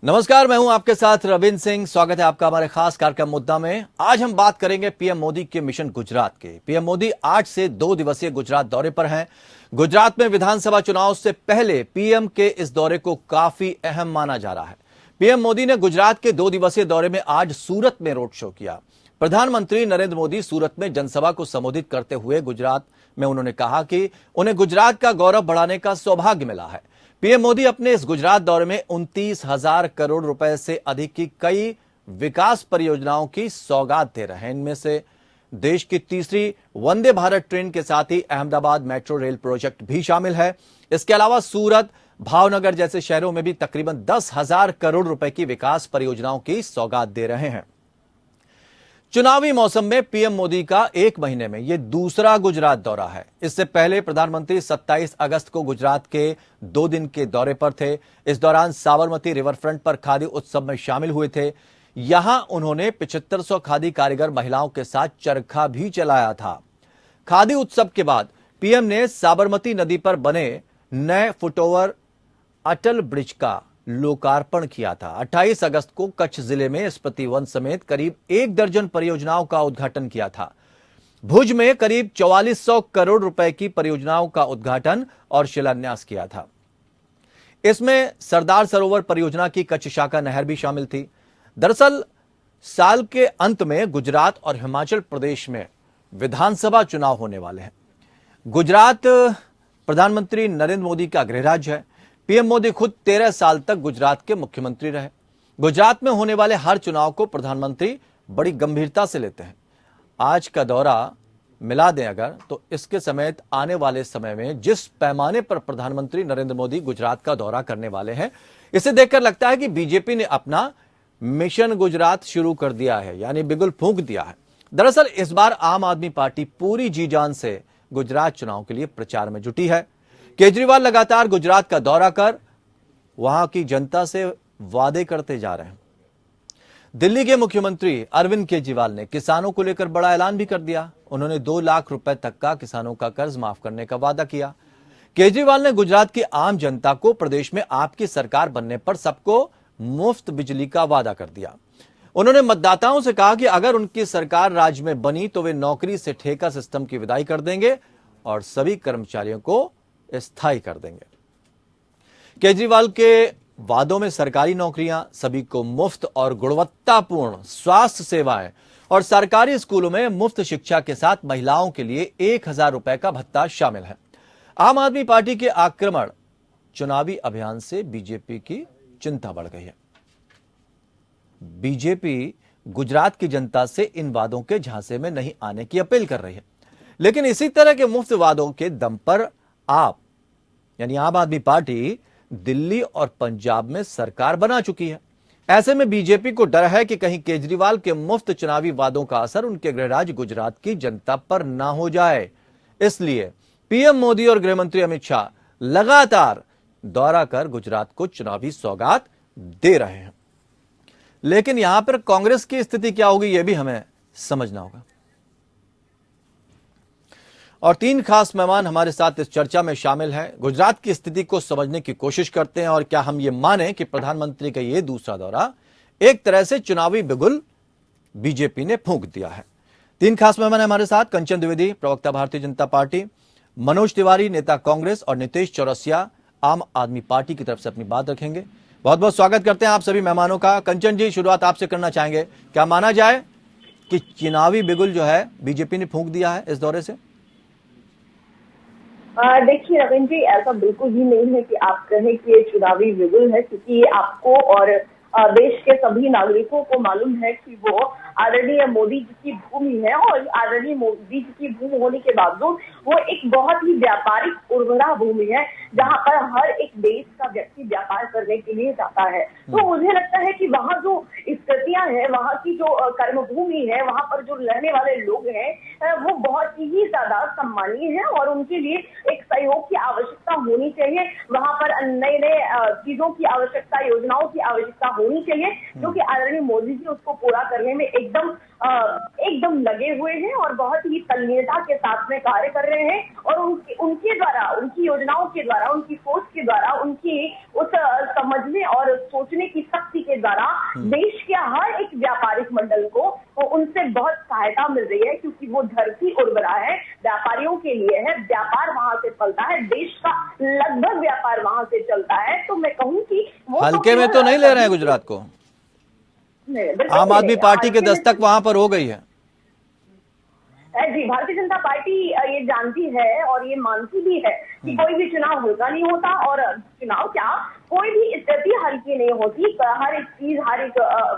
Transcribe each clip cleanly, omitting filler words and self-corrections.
नमस्कार, मैं हूं आपके साथ रविंद्र सिंह। स्वागत है आपका हमारे खास कार्यक्रम मुद्दा में। आज हम बात करेंगे पीएम मोदी के मिशन गुजरात के। पीएम मोदी आज से 2 दिवसीय गुजरात दौरे पर हैं। गुजरात में विधानसभा चुनाव से पहले पीएम के इस दौरे को काफी अहम माना जा रहा है। पीएम मोदी ने गुजरात के 2 दिवसीय दौरे में आज सूरत में रोड शो किया। प्रधानमंत्री नरेंद्र मोदी सूरत में जनसभा को संबोधित करते हुए गुजरात में उन्होंने कहा कि उन्हें गुजरात का गौरव बढ़ाने का सौभाग्य मिला है। पीएम मोदी अपने इस गुजरात दौरे में 29,000 करोड़ रुपए से अधिक की कई विकास परियोजनाओं की सौगात दे रहे हैं। इनमें से देश की तीसरी वंदे भारत ट्रेन के साथ ही अहमदाबाद मेट्रो रेल प्रोजेक्ट भी शामिल है। इसके अलावा सूरत, भावनगर जैसे शहरों में भी तकरीबन 10,000 करोड़ रुपए की विकास परियोजनाओं की सौगात दे रहे हैं। चुनावी मौसम में पीएम मोदी का 1 महीने में यह दूसरा गुजरात दौरा है। इससे पहले प्रधानमंत्री 27 अगस्त को गुजरात के 2 दिन के दौरे पर थे। इस दौरान साबरमती रिवर फ्रंट पर खादी उत्सव में शामिल हुए थे। यहां उन्होंने 7500 खादी कारीगर महिलाओं के साथ चरखा भी चलाया था। खादी उत्सव के बाद पीएम ने साबरमती नदी पर बने नए फुटओवर अटल ब्रिज का लोकार्पण किया था। 28 अगस्त को कच्छ जिले में स्पति वन समेत करीब 1 दर्जन परियोजनाओं का उद्घाटन किया था। भुज में करीब 4400 करोड़ रुपए की परियोजनाओं का उद्घाटन और शिलान्यास किया था। इसमें सरदार सरोवर परियोजना की कच्छ शाखा नहर भी शामिल थी। दरअसल साल के अंत में गुजरात और हिमाचल प्रदेश में विधानसभा चुनाव होने वाले हैं। गुजरात प्रधानमंत्री नरेंद्र मोदी का गृह राज्य है। पीएम मोदी खुद 13 साल तक गुजरात के मुख्यमंत्री रहे। गुजरात में होने वाले हर चुनाव को प्रधानमंत्री बड़ी गंभीरता से लेते हैं। आज का दौरा मिला दें अगर तो इसके समेत आने वाले समय में जिस पैमाने पर प्रधानमंत्री नरेंद्र मोदी गुजरात का दौरा करने वाले हैं, इसे देखकर लगता है कि बीजेपी ने अपना मिशन गुजरात शुरू कर दिया है, यानी बिगुल फूंक दिया है। दरअसल इस बार आम आदमी पार्टी पूरी जी जान से गुजरात चुनाव के लिए प्रचार में जुटी है। केजरीवाल लगातार गुजरात का दौरा कर वहां की जनता से वादे करते जा रहे हैं। दिल्ली के मुख्यमंत्री अरविंद केजरीवाल ने किसानों को लेकर बड़ा ऐलान भी कर दिया। उन्होंने 2 लाख रुपए तक का किसानों का कर्ज माफ करने का वादा किया। केजरीवाल ने गुजरात की आम जनता को प्रदेश में आपकी सरकार बनने पर सबको मुफ्त बिजली का वादा कर दिया। उन्होंने मतदाताओं से कहा कि अगर उनकी सरकार राज्य में बनी तो वे नौकरी से ठेका सिस्टम की विदाई कर देंगे और सभी कर्मचारियों को स्थायी कर देंगे। केजरीवाल के वादों में सरकारी नौकरियां, सभी को मुफ्त और गुणवत्तापूर्ण स्वास्थ्य सेवाएं और सरकारी स्कूलों में मुफ्त शिक्षा के साथ महिलाओं के लिए 1,000 रुपए का भत्ता शामिल है। आम आदमी पार्टी के आक्रमण चुनावी अभियान से बीजेपी की चिंता बढ़ गई है। बीजेपी गुजरात की जनता से इन वादों के झांसे में नहीं आने की अपील कर रही है, लेकिन इसी तरह के मुफ्त वादों के दम पर आप यानी आम आदमी पार्टी दिल्ली और पंजाब में सरकार बना चुकी है। ऐसे में बीजेपी को डर है कि कहीं केजरीवाल के मुफ्त चुनावी वादों का असर उनके गृह राज्य गुजरात की जनता पर ना हो जाए। इसलिए पीएम मोदी और गृह मंत्री अमित शाह लगातार दौरा कर गुजरात को चुनावी सौगात दे रहे हैं। लेकिन यहां पर कांग्रेस की स्थिति क्या होगी, यह भी हमें समझना होगा। और 3 खास मेहमान हमारे साथ इस चर्चा में शामिल हैं। गुजरात की स्थिति को समझने की कोशिश करते हैं और क्या हम ये माने कि प्रधानमंत्री का ये दूसरा दौरा एक तरह से चुनावी बिगुल बीजेपी ने फूंक दिया है। 3 खास मेहमान हमारे साथ। कंचन द्विवेदी, प्रवक्ता भारतीय जनता पार्टी, मनोज तिवारी, नेता कांग्रेस, और नितेश चौरसिया आम आदमी पार्टी की तरफ से अपनी बात रखेंगे। बहुत बहुत स्वागत करते हैं आप सभी मेहमानों का। कंचन जी, शुरुआत आपसे करना चाहेंगे। क्या माना जाए कि चुनावी बिगुल जो है बीजेपी ने फूंक दिया है इस दौरे से? देखिए रविंद्र जी, ऐसा बिल्कुल ही नहीं है कि आप कहें कि ये चुनावी बिगुल है, क्योंकि आपको और देश के सभी नागरिकों को मालूम है कि वो आदरणीय मोदी जी की भूमि है और आदरणीय मोदी जी की भूमि होने के बावजूद वो एक बहुत ही व्यापारिक उर्वरा भूमि है, जहां पर हर एक देश का व्यक्ति व्यापार करने के लिए जाता है। तो मुझे लगता है कि वहाँ जो स्थितियां हैं, वहाँ की जो कर्मभूमि है, वहाँ पर जो रहने वाले लोग हैं, वो बहुत ही ज्यादा सम्मानीय है और उनके लिए एक सहयोग की आवश्यकता होनी चाहिए। वहां पर नए नए चीजों की आवश्यकता, योजनाओं की आवश्यकता होनी चाहिए, जो कि आदरणीय मोदी जी उसको पूरा करने में एकदम लगे हुए हैं और बहुत ही तल्लीनता के साथ में कार्य कर रहे हैं। और उनके द्वारा, उनकी योजनाओं के द्वारा, उनकी सोच के द्वारा, उनकी उस समझने और सोचने की शक्ति के द्वारा देश के हर एक व्यापारिक मंडल को उनसे बहुत सहायता मिल रही है, क्योंकि वो धरती उर्वरा है, व्यापारियों के लिए है, व्यापार वहां से चलता है, देश का लगभग व्यापार वहां से चलता है। तो मैं कहूँ कि वो हल्के में तो नहीं ले रहे हैं गुजरात को। आम आदमी पार्टी के दस्तक वहां पर हो गई है। जी, भारतीय जनता पार्टी ये जानती है और ये मानती भी है कि कोई भी चुनाव हल्का नहीं होता, और चुनाव क्या, कोई भी स्थिति हल्की नहीं होती। हर एक चीज, हर एक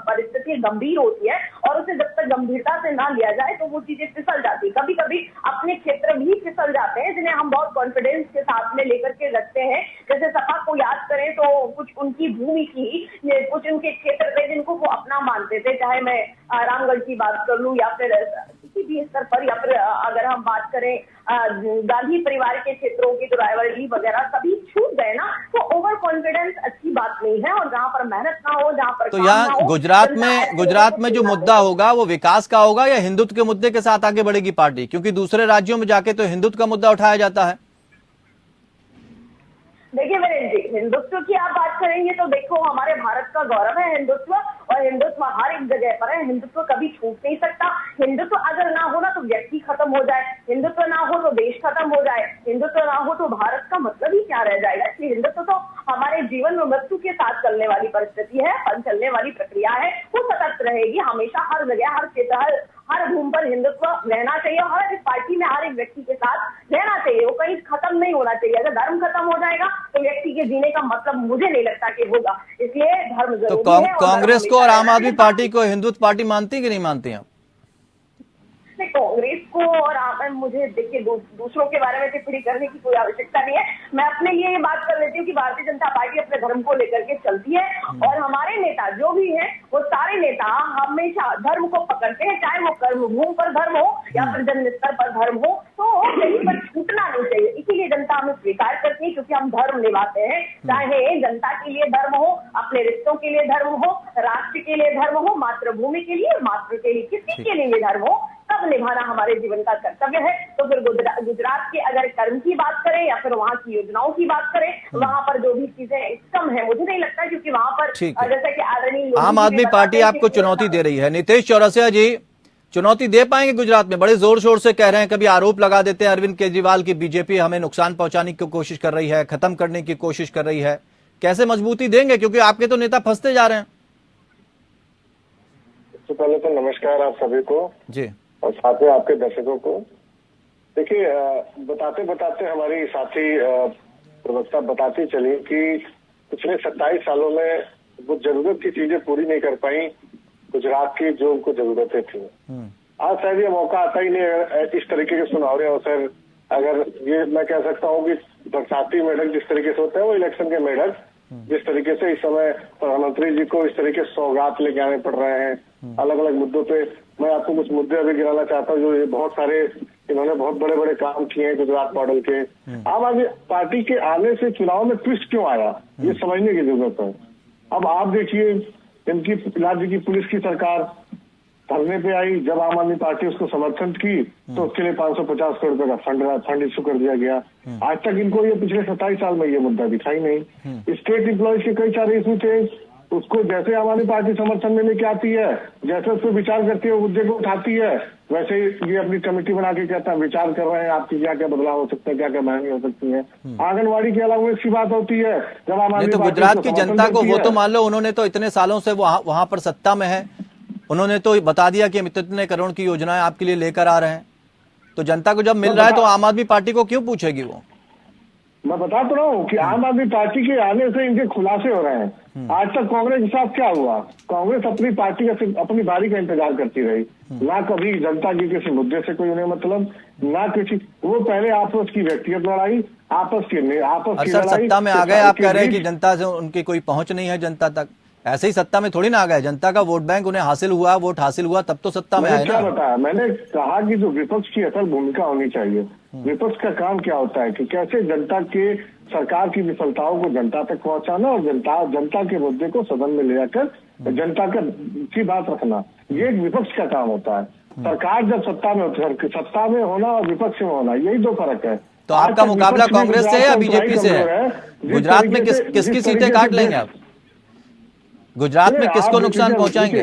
परिस्थिति गंभीर होती है और उसे जब तक गंभीरता से ना लिया जाए तो वो चीजें फिसल जाती है। कभी कभी अपने क्षेत्र भी फिसल जाते हैं, जिन्हें हम बहुत कॉन्फिडेंस के साथ में लेकर के रखते हैं। जैसे सपा को याद करें तो कुछ उनकी भूमि की, कुछ उनके क्षेत्र थे जिनको वो अपना मानते थे, चाहे मैं रामगढ़ की बात कर लूं या फिर किसी भी स्तर पर, या फिर अगर हम बात करें गांधी परिवार के क्षेत्रों की, तो रायबरेली वगैरह सभी छूट गए ना। तो ओवर कॉन्फिडेंस अच्छी बात नहीं है, और जहां पर मेहनत ना हो, जहां पर तो यहाँ गुजरात में जो मुद्दा होगा वो विकास का होगा या हिंदुत्व के मुद्दे के साथ आगे बढ़ेगी पार्टी? क्योंकि दूसरे राज्यों में जाके तो हिंदुत्व का मुद्दा उठाया जाता है। देखिए वीरेंद्र जी, हिंदुत्व की आप बात करेंगे तो देखो, हमारे भारत का गौरव है हिंदुत्व, और हिंदुत्व हर एक जगह पर है। हिंदुत्व कभी छूट नहीं सकता। हिंदुत्व अगर ना हो ना तो व्यक्ति खत्म हो जाए, हिंदुत्व ना हो तो देश खत्म हो जाए, हिंदुत्व ना हो तो भारत का मतलब ही क्या रह जाएगा। इसलिए हिंदुत्व तो हमारे जीवन में मृत्यु के साथ चलने वाली परिस्थिति है, चलने वाली प्रक्रिया है। वो सतत रहेगी हमेशा, हर जगह, हर क्षेत्र, हर भूमि पर हिंदुत्व रहना चाहिए, और हर एक पार्टी में हर एक व्यक्ति के साथ रहना चाहिए। वो कहीं खत्म नहीं होना चाहिए। अगर धर्म खत्म हो जाएगा तो व्यक्ति के जीने का मतलब मुझे नहीं लगता कि होगा। इसलिए धर्म जरूरी तो है। कांग्रेस को और आम आदमी पार्टी को हिंदुत्व पार्टी मानती कि नहीं मानती हैं? कांग्रेस को और मुझे देखिए दूसरों के बारे में टिप्पणी करने की कोई आवश्यकता नहीं है। मैं अपने लिए ये बात कर लेती हूँ कि भारतीय जनता पार्टी अपने धर्म को लेकर के चलती है, और हमारे नेता जो भी हैं वो सारे नेता हमेशा धर्म को पकड़ते हैं, चाहे वो कर्मभूमि पर धर्म हो या फिर जन स्तर पर धर्म हो, तो कहीं पर छूटना नहीं चाहिए। इसीलिए जनता हमें स्वीकार करती है, क्योंकि हम धर्म निभाते हैं। चाहे जनता के लिए धर्म हो, अपने रिश्तों के लिए धर्म हो, राष्ट्र के लिए धर्म हो, मातृभूमि के लिए, मातृ के लिए, किसी के लिए धर्म हो, सब निभाना हमारे जीवन का कर्तव्य है। तो फिर गुजरात के अगर कर्म की बात करें या फिर वहाँ की योजनाओं की बात करें, वहाँ पर जो भी चीजें कम है, मुझे नहीं लगता, क्योंकि वहाँ पर जैसा कि आदरणीय आम आदमी पार्टी आपको चुनौती दे रही है। नीतीश चौरसिया जी चुनौती दे पाएंगे गुजरात में? बड़े जोर शोर से कह रहे हैं, कभी आरोप लगा देते हैं अरविंद केजरीवाल की बीजेपी हमें नुकसान पहुंचाने की कोशिश कर रही है, खत्म करने की कोशिश कर रही है। कैसे मजबूती देंगे, क्योंकि आपके तो नेता फंसते जा रहे हैं? सबसे पहले तो नमस्कार आप सभी को जी, और साथ में आपके दर्शकों को। देखिए, बताते बताते हमारी साथी प्रवक्ता बताती चली कि पिछले 27 सालों में वो जरूरत की चीजें पूरी नहीं कर पाई गुजरात की, जो उनको जरूरतें थी। आज शायद ये मौका आता ही नहीं इस तरीके के सुनहरे अवसर। अगर ये मैं कह सकता हूँ कि बरसाती मेढक जिस तरीके से होते हैं, वो इलेक्शन के मेढक जिस तरीके से इस समय प्रधानमंत्री जी को इस तरीके से सौगात लेके आने पड़ रहे हैं अलग अलग मुद्दों पे। मैं आपको कुछ मुद्दे अभी गिनाना चाहता हूँ, जो ये बहुत सारे इन्होंने बहुत बड़े बड़े काम किए हैं गुजरात मॉडल के। आम आदमी पार्टी के आने से चुनाव में ट्विस्ट क्यों आया, ये समझने की जरूरत है। अब आप देखिए, इनकी राज्य की पुलिस की सरकार धरने पे आई, जब आम आदमी पार्टी उसको समर्थन की तो उसके लिए 550 करोड़ रुपए का फंड इशू कर दिया गया। आज तक इनको ये पिछले 27 साल में ये मुद्दा दिखाई नहीं। स्टेट एम्प्लॉयज के कई सारे इशू थे, उसको जैसे आम आदमी पार्टी समर्थन में लेके आती है, जैसे उसको विचार करती है, मुद्दे को उठाती है, वैसे ये अपनी कमेटी बना के कहता है विचार कर रहे हैं आपकी क्या क्या बदलाव हो सकता है, क्या क्या महंगी हो सकती है। आंगनबाड़ी के अलावा इसकी बात होती है, जब आम आदमी तो गुजरात की जनता को वो तो मान लो, उन्होंने तो इतने सालों से वहां पर सत्ता में है, उन्होंने तो बता दिया कि हम इतने करोड़ की योजनाएं आपके लिए लेकर आ रहे हैं। तो जनता को जब मिल रहा है तो आम आदमी पार्टी को क्यों पूछेगी वो? मैं बता तो रहा हूँ कि आम आदमी पार्टी के आने से इनके खुलासे हो रहे हैं। आज तक कांग्रेस के साथ क्या हुआ, कांग्रेस अपनी पार्टी का अपनी बारी का इंतजार करती रही, ना कभी जनता के किसी मुद्दे से कोई उन्हें मतलब, ना किसी, वो पहले आपस की व्यक्तिगत लड़ाई, आपस की सर सत्ता में आ गए, आप कह रहे हैं कि जनता से उनकी कोई पहुंच नहीं है जनता तक। ऐसे ही सत्ता में थोड़ी ना आ गए, जनता का वोट बैंक उन्हें हासिल हुआ, वोट हासिल हुआ तब तो सत्ता में मैंने आए क्या ना। बताया, मैंने कहा कि जो विपक्ष की असल भूमिका होनी चाहिए, विपक्ष का काम क्या होता है कि कैसे जनता के सरकार की विफलताओं को जनता तक पहुंचाना और जनता के मुद्दे को सदन में ले जाकर जनता की बात रखना, ये एक विपक्ष का काम होता है। सरकार जब सत्ता में होती है, सत्ता में होना और विपक्ष में होना, यही दो फर्क है। तो आपका मुकाबला कांग्रेस से है या बीजेपी से है? गुजरात में किसकी सीटें काट लेंगे आप? गुजरात में किसको नुकसान पहुंचाएंगे,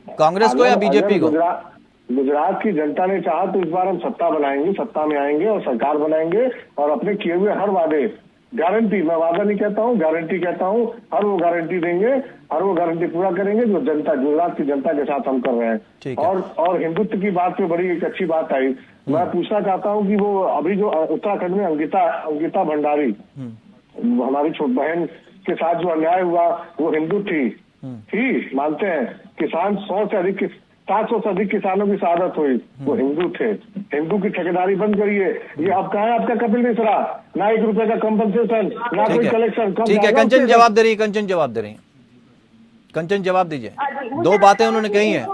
कांग्रेस को या बीजेपी को? गुजरात की जनता ने चाहा तो इस बार हम सत्ता बनाएंगे, सत्ता में आएंगे और सरकार बनाएंगे और अपने किए हुए हर वादे, गारंटी, मैं वादा नहीं कहता हूँ, गारंटी कहता हूँ, हर वो गारंटी देंगे, हर वो गारंटी पूरा करेंगे जो जनता, गुजरात की जनता के साथ हम कर रहे हैं। और हिंदुत्व की बात पे बड़ी एक अच्छी बात आई। मैं पूछना चाहता हूँ कि वो अभी जो उत्तराखंड में अंकिता भंडारी, हमारी छोटी बहन के साथ जो अन्याय हुआ, वो हिंदू थी, मानते हैं। किसान 700 से अधिक किसानों की शहादत हुई, वो हिंदू थे। हिंदू की ठेकेदारी बंद करिए। ये अब कहा है आपका कपिल मिश्रा, ना 1 रुपए का कंपनसेशन, ना कोई कलेक्शन। ठीक है, कंचन जवाब दे रही है, कंचन जवाब दीजिए। दो बातें उन्होंने कही हैं।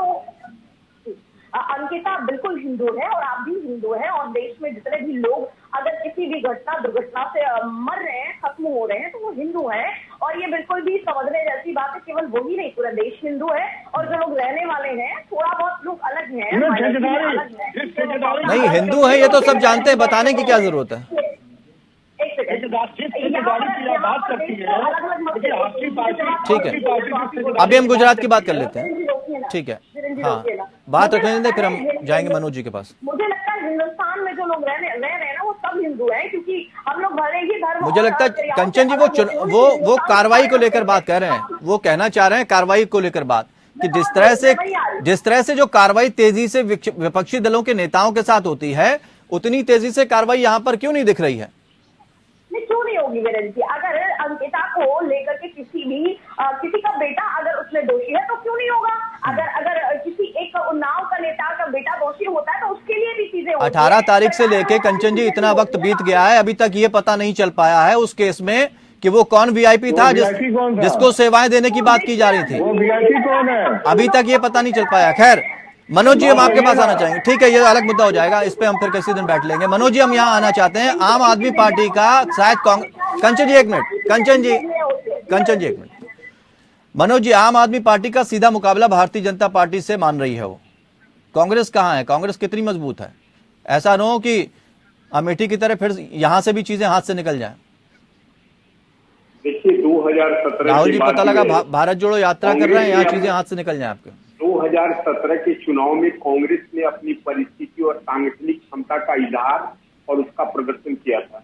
अंकिता बिल्कुल हिंदू है और आप भी हिंदू हैं, और देश में जितने भी लोग अगर किसी भी दुर्घटना से मर रहे हैं, खत्म हो रहे हैं, तो वो हिंदू हैं। और ये बिल्कुल भी समझने जैसी बात है, केवल वो ही नहीं, पूरा देश हिंदू है। और जो लोग रहने वाले हैं, थोड़ा बहुत लोग अलग हैं, नहीं हिंदू है ये तो सब जानते हैं, बताने की क्या जरूरत है। ठीक है, अभी हम गुजरात की बात कर लेते हैं। ठीक है, हाँ, बात रखने दें, फिर हम जाएंगे मनोज जी के पास। मुझे लगता है हिंदुस्तान में जो लोग रह रहे हैं ना, वो सब हिंदू हैं, क्योंकि हम लोग भले ही धर्म, मुझे लगता है कंचन जी वो कार्रवाई को लेकर बात कर रहे हैं, वो कहना चाह रहे हैं कार्रवाई को लेकर बात, कि जिस तरह से जो कार्रवाई तेजी से विपक्षी दलों के नेताओं के साथ होती है, उतनी तेजी से कार्रवाई यहाँ पर क्यों नहीं दिख रही है? क्यों नहीं होगी वीरेंद्र जी? अगर अंकिता को लेकर के किसी का बेटा अगर उसमें दोषी है तो क्यों नहीं होगा? अगर किसी एक उन्नाव का नेता का बेटा दोषी होता है तो उसके लिए भी चीजें होती हैं। 18 तारीख से लेके कंचन जी इतना वक्त बीत गया है, अभी तक ये पता नहीं चल पाया है उस केस में कि वो कौन वीआईपी था जिसको सेवाएं देने की बात की जा रही थी। वो वीआईपी कौन है? अभी तक ये पता नहीं चल पाया। खैर मनोज जी, हम आपके पास आना चाहेंगे। ठीक है, ये अलग मुद्दा हो जाएगा, इस पे हम फिर किसी दिन बैठ लेंगे। मनोज जी, हम यहाँ आना चाहते हैं, आम आदमी पार्टी का शायद कंचन जी एक मिनट। मनोज जी, आम आदमी पार्टी का सीधा मुकाबला भारतीय जनता पार्टी से मान रही है वो, कांग्रेस कहाँ है? कांग्रेस कितनी मजबूत है? ऐसा न हो कि अमेठी की तरह फिर यहां से भी चीजें हाथ से निकल जाए। देखिए 2017 राहुल जी, पता लगा भारत जोड़ो यात्रा कर रहे हैं, यहाँ चीजें हाथ से निकल जाए आपके। 2017 के चुनाव में कांग्रेस ने अपनी परिस्थिति और सांगठनिक क्षमता का इजहार और उसका प्रदर्शन किया था।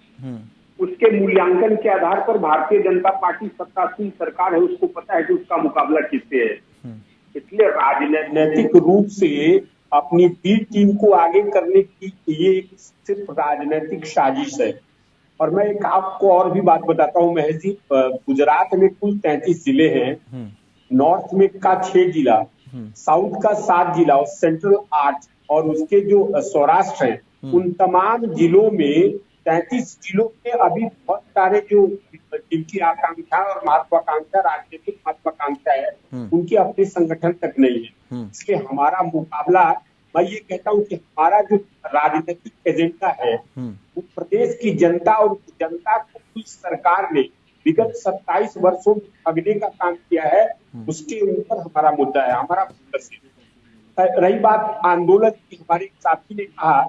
उसके मूल्यांकन के आधार पर भारतीय जनता पार्टी सत्तासीन सरकार है, उसको पता है कि उसका मुकाबला किससे है। इसलिए राजनीतिक रूप से अपनी बी टीम को आगे करने की ये सिर्फ राजनीतिक साजिश है। और मैं एक आपको और भी बात बताता हूँ महेश जी, गुजरात में कुल 33 जिले हैं, नॉर्थ में का 6 जिला, साउथ का 7 जिला और सेंट्रल 8, और उसके जो सौराष्ट्र है उन तमाम जिलों में 33 जिलों में अभी बहुत सारे जो जिनकी आकांक्षा और महत्वाकांक्षा, राजनीतिक महत्वाकांक्षा है, उनके अपने संगठन तक नहीं है। इसलिए हमारा मुकाबला, मैं ये कहता हूँ कि हमारा जो राजनीतिक एजेंडा है वो प्रदेश की जनता और जनता को इस सरकार ने विगत 27 वर्षों में ठगने का काम किया है, उसके ऊपर हमारा मुद्दा है, हमारा फोकस है। रही बात आंदोलन की, हमारे साथी ने कहा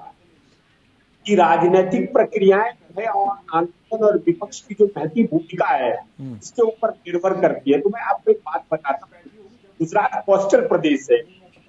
कि राजनीतिक प्रक्रियाएं है और आंदोलन और विपक्ष की जो महती भूमिका है इसके ऊपर निर्भर करती है। तो मैं आपको एक बात बताता हूँ, गुजरात कोस्टल प्रदेश है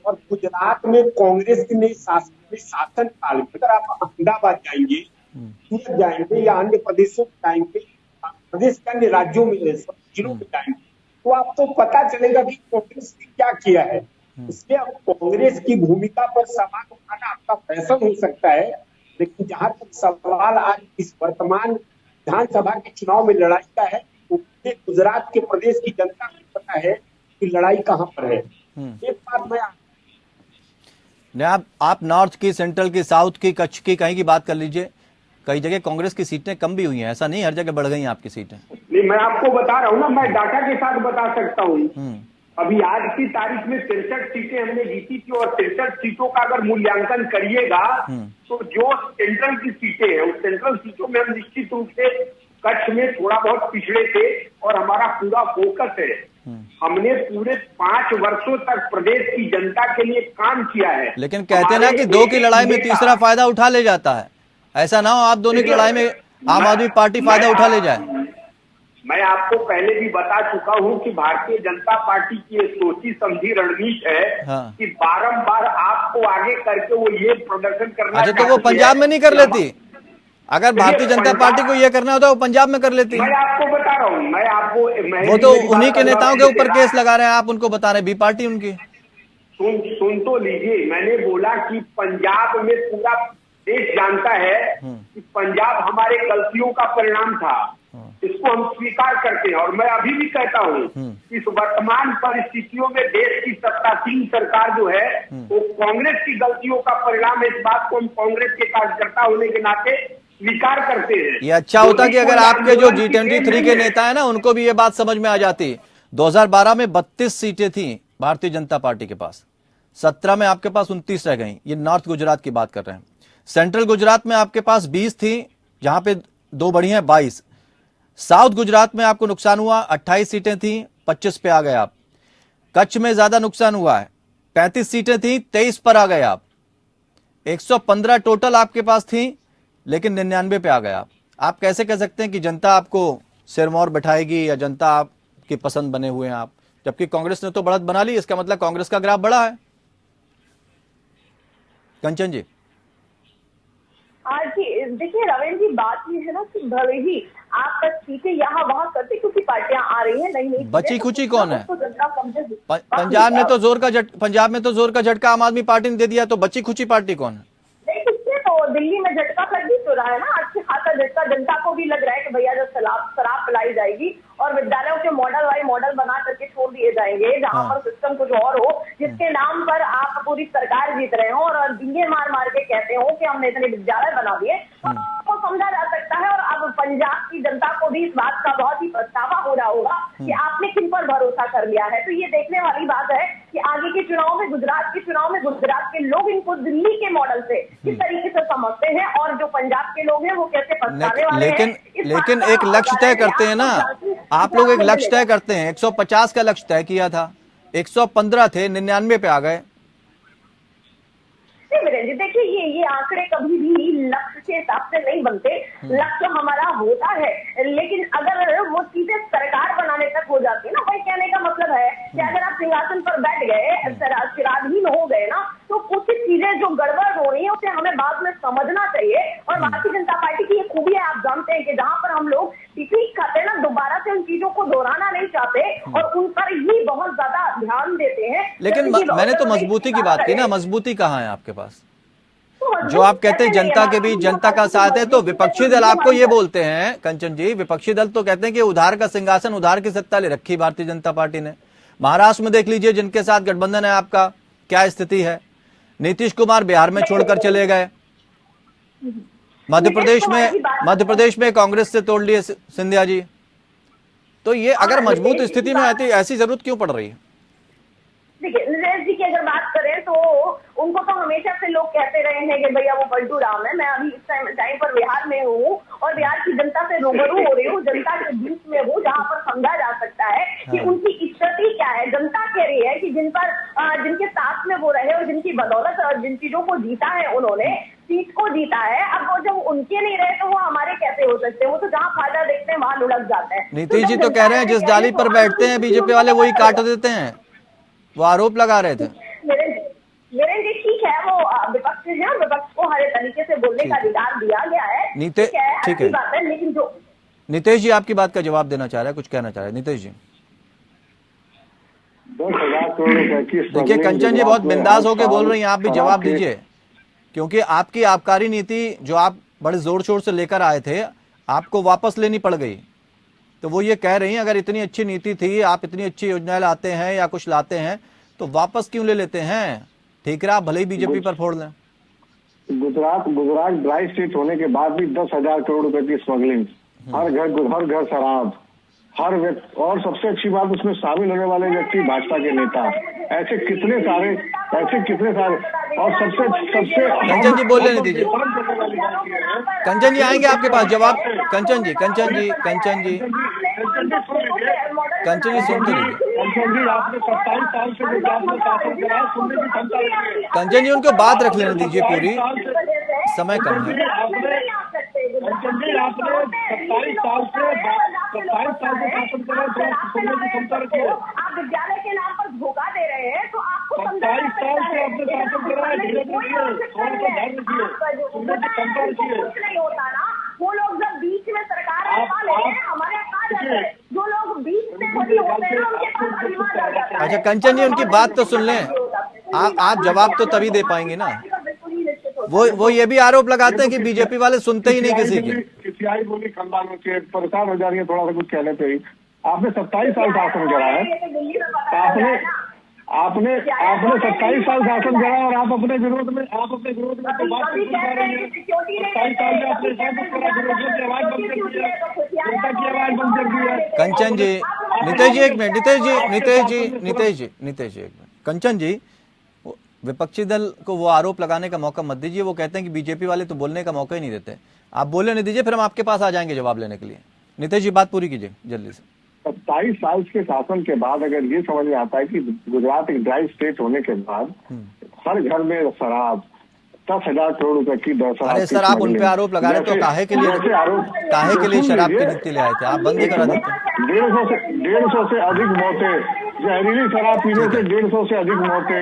और गुजरात में कांग्रेस ने शासन काल में, अगर आप अहमदाबाद जाएंगे, सूरत जाएंगे या अन्य प्रदेशों में जाएंगे, प्रदेश के अन्य राज्यों में जिलों में जाएंगे, तो आपको पता चलेगा कि कांग्रेस ने क्या किया है। इसलिए कांग्रेस की भूमिका पर सवाल उठाना आपका फैसला हो सकता है, लेकिन जहां तक सवाल आज इस वर्तमान विधानसभा के चुनाव में लड़ाई का है, तो गुजरात के प्रदेश की जनता को पता है कि लड़ाई कहां पर है। एक बात मैं आप नॉर्थ की, सेंट्रल की, साउथ की, कच्छ की, कहीं की बात कर लीजिए, कई जगह कांग्रेस की सीटें कम भी हुई हैं, ऐसा नहीं हर जगह बढ़ गई हैं आपकी सीटें। नहीं, मैं आपको बता रहा हूँ ना, मैं डाटा के साथ बता सकता हूँ। अभी आज की तारीख में 63 सीटें हमने जीती थी, और 63 सीटों का अगर मूल्यांकन करिएगा तो जो सेंट्रल की सीटें हैं, उस सेंट्रल सीटों में हम निश्चित रूप से कच्छ में थोड़ा बहुत पिछड़े थे, और हमारा पूरा फोकस है। हमने पूरे 5 वर्षों तक प्रदेश की जनता के लिए काम किया है। लेकिन कहते ना कि दो की लड़ाई में तीसरा फायदा उठा ले जाता है, ऐसा ना हो आप दोनों की लड़ाई में आम आदमी पार्टी फायदा उठा ले जाए। मैं आपको पहले भी बता चुका हूं कि भारतीय जनता पार्टी की ये सोची समझी रणनीति है कि बारंबार आपको आगे करके वो ये प्रदर्शन करना। अच्छा, तो वो पंजाब में नहीं कर लेती? अगर भारतीय जनता पार्टी को ये करना होता वो पंजाब में कर लेती। मैं आपको बता रहा हूँ, मैं आपको वो तो उन्हीं के नेताओं के ऊपर केस लगा रहे हैं, आप उनको बता रहे हैं बी पार्टी उनकी। सुन तो लीजिए, मैंने बोला कि पंजाब में पूरा देश जानता है कि पंजाब हमारे गलतियों का परिणाम था, इसको हम स्वीकार करते हैं। और मैं अभी भी कहता हूँ इस वर्तमान परिस्थितियों में देश की सत्तासीन सरकार जो है वो कांग्रेस की गलतियों का परिणाम है। इस बात को हम कांग्रेस के कार्यकर्ता होने के नाते स्वीकार करते हैं। ये अच्छा होता कि अगर आपके जो G23 के नेता है ना, उनको भी ये बात समझ में आ जाती। 2012 में 32 सीटें थी भारतीय जनता पार्टी के पास, 17 में आपके पास 29 रह गई। ये नॉर्थ गुजरात की बात कर रहे हैं। सेंट्रल गुजरात में आपके पास 20 थी, जहां पे दो बढ़ी हैं 22। साउथ गुजरात में आपको नुकसान हुआ, 28 सीटें थी, 25 पे आ गए आप। कच्छ में ज्यादा नुकसान हुआ है, 35 सीटें थी, 23 पर आ गए आप। 115 टोटल आपके पास थी, लेकिन 99 पे आ गए आप कैसे कह सकते हैं कि जनता आपको सिरमौर बैठाएगी या जनता आपकी पसंद बने हुए हैं आप, जबकि कांग्रेस ने तो बढ़त बना ली? इसका मतलब कांग्रेस का ग्राफ बढ़ा है। कंचन जी। जी देखिए रविंद्र जी, बात ये है ना कि भले ही आप सीटें यहाँ वहाँ करते क्योंकि पार्टियां आ रही है, नहीं बची खुची कौन है? पंजाब में तो जोर का झटका आम आदमी पार्टी ने दे दिया, तो बची खुची पार्टी कौन है? तो दिल्ली में झटका लग भी तो रहा है ना, अच्छे खासा झटका जनता को भी लग रहा है कि भैया जब शराब पिलाई जाएगी और विद्यालयों के मॉडल वाई मॉडल बना करके छोड़ दिए जाएंगे, जहां पर सिस्टम कुछ और हो, जिसके नाम पर आप पूरी सरकार जीत रहे हो और डींगे मार मार के कहते हो कि हमने इतने विद्यालय बना दिए, तो आपको समझा जा सकता है। और अब पंजाब की जनता को भी इस बात का बहुत ही पछतावा हो रहा होगा कि आपने किन पर भरोसा कर लिया है। तो ये देखने वाली बात है कि आगे के चुनाव में, गुजरात के चुनाव में, गुजरात के लोग इनको दिल्ली के मॉडल से किस तरीके से समझते हैं और जो पंजाब के लोग हैं वो कैसे पछताने वाले हैं। लेकिन एक लक्ष्य तय करते हैं ना आप लोग, एक लक्ष्य तय करते हैं। 150 का लक्ष्य तय किया था, 115 थे, 99 पे आ गए। देखिए ये आंकड़े कभी भी लक्ष्य के हिसाब से नहीं बनते। लक्ष्य हमारा होता है, लेकिन अगर वो चीजें सरकार बनाने तक हो जाती है ना, भाई कहने का मतलब है कि अगर आप सिंहासन पर बैठ गए, चिराधीन हो गए ना, तो कुछ चीजें जो गड़बड़ हो रही है उसे हमें बाद में समझना चाहिए। और भारतीय जनता पार्टी की ये खूबी है, आप जानते हैं कि जहां पर हम लोग टिकट खाते हैं ना, दोबारा से उन चीजों को दोहराना नहीं चाहते और उन पर ही बहुत ज्यादा ध्यान देते हैं। लेकिन मैंने तो मजबूती की बात की ना, मजबूती कहाँ है आपके पास? जो आप कहते हैं जनता के बीच जनता का साथ है, तो विपक्षी दल आपको ये बोलते हैं, कंचन जी, विपक्षी दल तो कहते हैं कि उधार का सिंहासन, उधार की सत्ता ले रखी भारतीय जनता पार्टी ने। महाराष्ट्र में देख लीजिए जिनके साथ गठबंधन है आपका, क्या स्थिति है। नीतीश कुमार बिहार में छोड़कर चले गए, मध्य प्रदेश में कांग्रेस से तोड़ लिए सिंधिया जी। तो ये अगर मजबूत स्थिति में आती, ऐसी जरूरत क्यों पड़ रही है? देखिए नरेश जी की अगर बात करें तो उनको तो हमेशा से लोग कहते रहे हैं कि भैया वो पलटू राम है। मैं अभी इस टाइम पर बिहार में हूँ और बिहार की जनता से रूबरू हो रही हूँ, जनता के बीच में हूँ, जहाँ पर समझा जा सकता है कि उनकी स्थिति क्या है। जनता कह रही है कि जिनके साथ में वो रहे और जिनकी बदौलत और जिन चीजों को जीता है, उन्होंने सीट को जीता है, अब वो जब उनके नहीं रहे तो वो हमारे कैसे हो सकते हैं? वो तो जहाँ फायदा देखते हैं वहां लुढ़क जाते हैं। नीतीश जी तो कह रहे हैं जिस डाली पर बैठते हैं बीजेपी वाले वही काट देते हैं, वो आरोप लगा रहे थे। मेरे जी ठीक है, वो विपक्ष है और विपक्ष को हर तरीके से बोलने का अधिकार दिया गया है, ठीक है बात है। लेकिन जो नीतीश जी आपकी बात का जवाब देना चाह रहे हैं, कुछ कहना चाह रहे हैं नीतीश जी? 10,000 करोड़ रुपए की, देखिए कंचन जी बहुत बिंदास होकर बोल रही हैं, आप भी जवाब दीजिए, क्योंकि आपकी आबकारी नीति जो आप बड़े जोर शोर से लेकर आए थे, आपको वापस लेनी पड़ गई। तो वो ये कह रही हैं अगर इतनी अच्छी नीति थी, आप इतनी अच्छी योजनाएं लाते हैं या कुछ लाते हैं, तो वापस क्यों ले लेते हैं? ठीक है, आप भले ही बीजेपी पर फोड़ लें। गुजरात ड्राई स्टेट होने के बाद भी 10,000 करोड़ रुपए की स्मगलिंग, हर घर शराब, हर व्यक्ति, और सबसे अच्छी बात उसमें शामिल होने वाले व्यक्ति भाजपा के नेता, ऐसे कितने सारे और सबसे कंचन जी बोल लेने दीजिए। कंचन जी आएंगे आपके पास जवाब। कंचन जी सुनते रहिए। कंचन जी, आपने 27 साल से गुजरात में शासन करा, सुनने की क्षमता रखिए। कंचन जी उनको बात रख लेने दीजिए पूरी, समय कम है। कंचन जी, आपने 27 साल से शासन करा, सुनने की क्षमता रखिए। आप विद्यालय के नाम पर धोखा दे रहे हैं, तो आपको 27 साल से आपने शासन करा है, धीरे धीरे थोड़ा सा ध्यान रखिए, सुनने की क्षमता रखिए। कुछ नहीं होता ना, वो लोग जब बीच में सरकार हटा लेते हैं, हमारे कहा जाते हैं, जो लोग बीच में खड़ी होते हैं उनके पास अभिमान आ जाता है। अच्छा कंचन जी उनकी बात तो सुन लें, आप जवाब तो तभी दे पाएंगे ना। वो ये भी आरोप लगाते हैं कि बीजेपी वाले सुनते ही नहीं किसी की। किसियाई बोली खानदानों से परेशान हो जा रही है थोड़ा सा कुछ कहने पे ही। आपने 27 साल शासन करा है, आपने 27 साल शासन करा और आप अपने विरोध में तो बात नहीं सुन पा रही है। 27 साल में आपने शासन करा, विरोधियों की आवाज बंद कर दी है, जनता की आवाज बंद कर दी है। कंचन जी, नितेश जी एक मिनट, नितेश जी एक मिनट। कंचन जी, विपक्षी दल को वो आरोप लगाने का मौका मत दीजिए। वो कहते हैं कि बीजेपी वाले तो बोलने का मौका ही नहीं देते। आप बोलने नहीं दीजिए, फिर हम आपके पास आ जाएंगे जवाब लेने के लिए। नितेश जी बात पूरी कीजिए जल्दी से। 27 साल के शासन के बाद अगर ये समझ में आता है कि गुजरात एक ड्राई स्टेट होने के बाद हर घर में शराब, 10,000 करोड़ रुपए की शराब। अरे सर आप उन पे आरोप लगा रहे तो काहे के लिए शराब की नीति ले आए थे? आप बंद ही करा देते। 150 से अधिक मौतें, जहरीली शराब पीने से 150 से अधिक मौतें।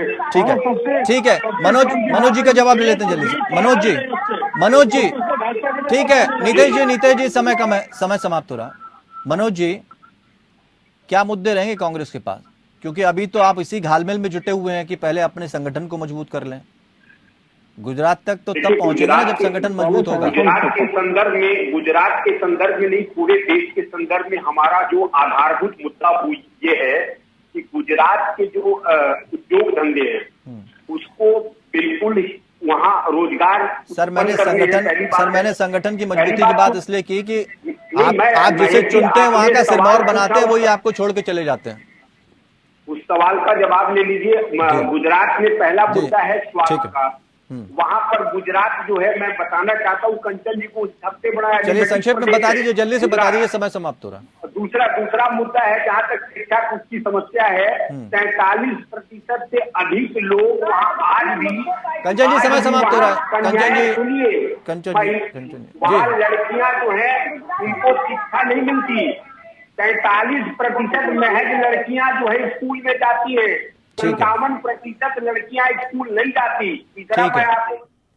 ठीक है मनोज जी का जवाब ले लेते हैं जल्दी से। मनोज जी ठीक है। नितेश जी समय कम है, समय समाप्त हो रहा। मनोज जी क्या मुद्दे रहेंगे कांग्रेस के पास? क्योंकि अभी तो आप इसी घालमेल में जुटे हुए हैं कि पहले अपने संगठन को मजबूत कर लें। गुजरात तक तो तब पहुंचेगा ना जब संगठन मजबूत होगा। गुजरात के संदर्भ में नहीं, पूरे देश के संदर्भ में हमारा जो आधारभूत मुद्दा ये है कि गुजरात के जो उद्योग धंधे हैं उसको बिल्कुल वहाँ रोजगार। सर मैंने संगठन की मजबूती की बात इसलिए की कि आप जिसे चुनते हैं वहां का सिरमौर बनाते हैं, वही आपको छोड़ के चले जाते हैं। उस सवाल का जवाब ले लीजिए। गुजरात में पहला मुद्दा है स्वास्थ्य का। वहां पर गुजरात जो है, मैं बताना चाहता हूँ कंचन जी को सबसे बड़ा। चलिए संक्षेप में बता दीजिए, जल्दी से बता दीजिए, समय समाप्त हो रहा। दूसरा मुद्दा है जहाँ तक शिक्षा की समस्या है, 43% से अधिक लोग वहाँ आज भी। कंचन जी समय समाप्त हो रहा है। कंचन वहाँ लड़कियां जो है उनको शिक्षा नहीं मिलती। 43% महज लड़कियां जो है स्कूल में जाती है, 57% लड़कियां स्कूल नहीं जाती। ठीक है,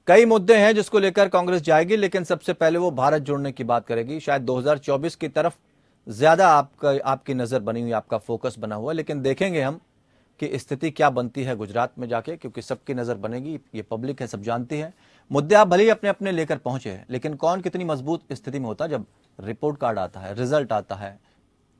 कई मुद्दे हैं जिसको लेकर कांग्रेस जाएगी, लेकिन सबसे पहले वो भारत जोड़ने की बात करेगी। शायद 2024 की तरफ ज्यादा आपकी नजर बनी हुई, आपका फोकस बना हुआ। लेकिन देखेंगे हम कि स्थिति क्या बनती है गुजरात में जाके, क्योंकि सबकी नजर बनेगी। ये पब्लिक है, सब जानती है। मुद्दे आप भले ही अपने अपने लेकर पहुंचे हैं, लेकिन कौन कितनी मजबूत स्थिति में होता है जब रिपोर्ट कार्ड आता है, रिजल्ट आता है,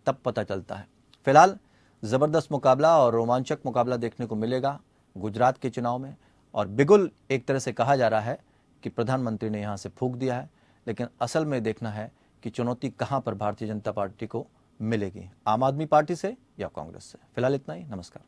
तब पता चलता है। फिलहाल जबरदस्त मुकाबला और रोमांचक मुकाबला देखने को मिलेगा गुजरात के चुनाव में। और बिगुल एक तरह से कहा जा रहा है कि प्रधानमंत्री ने यहां से फूंक दिया है, लेकिन असल में देखना है कि चुनौती कहां पर भारतीय जनता पार्टी को मिलेगी, आम आदमी पार्टी से या कांग्रेस से। फिलहाल इतना ही, नमस्कार।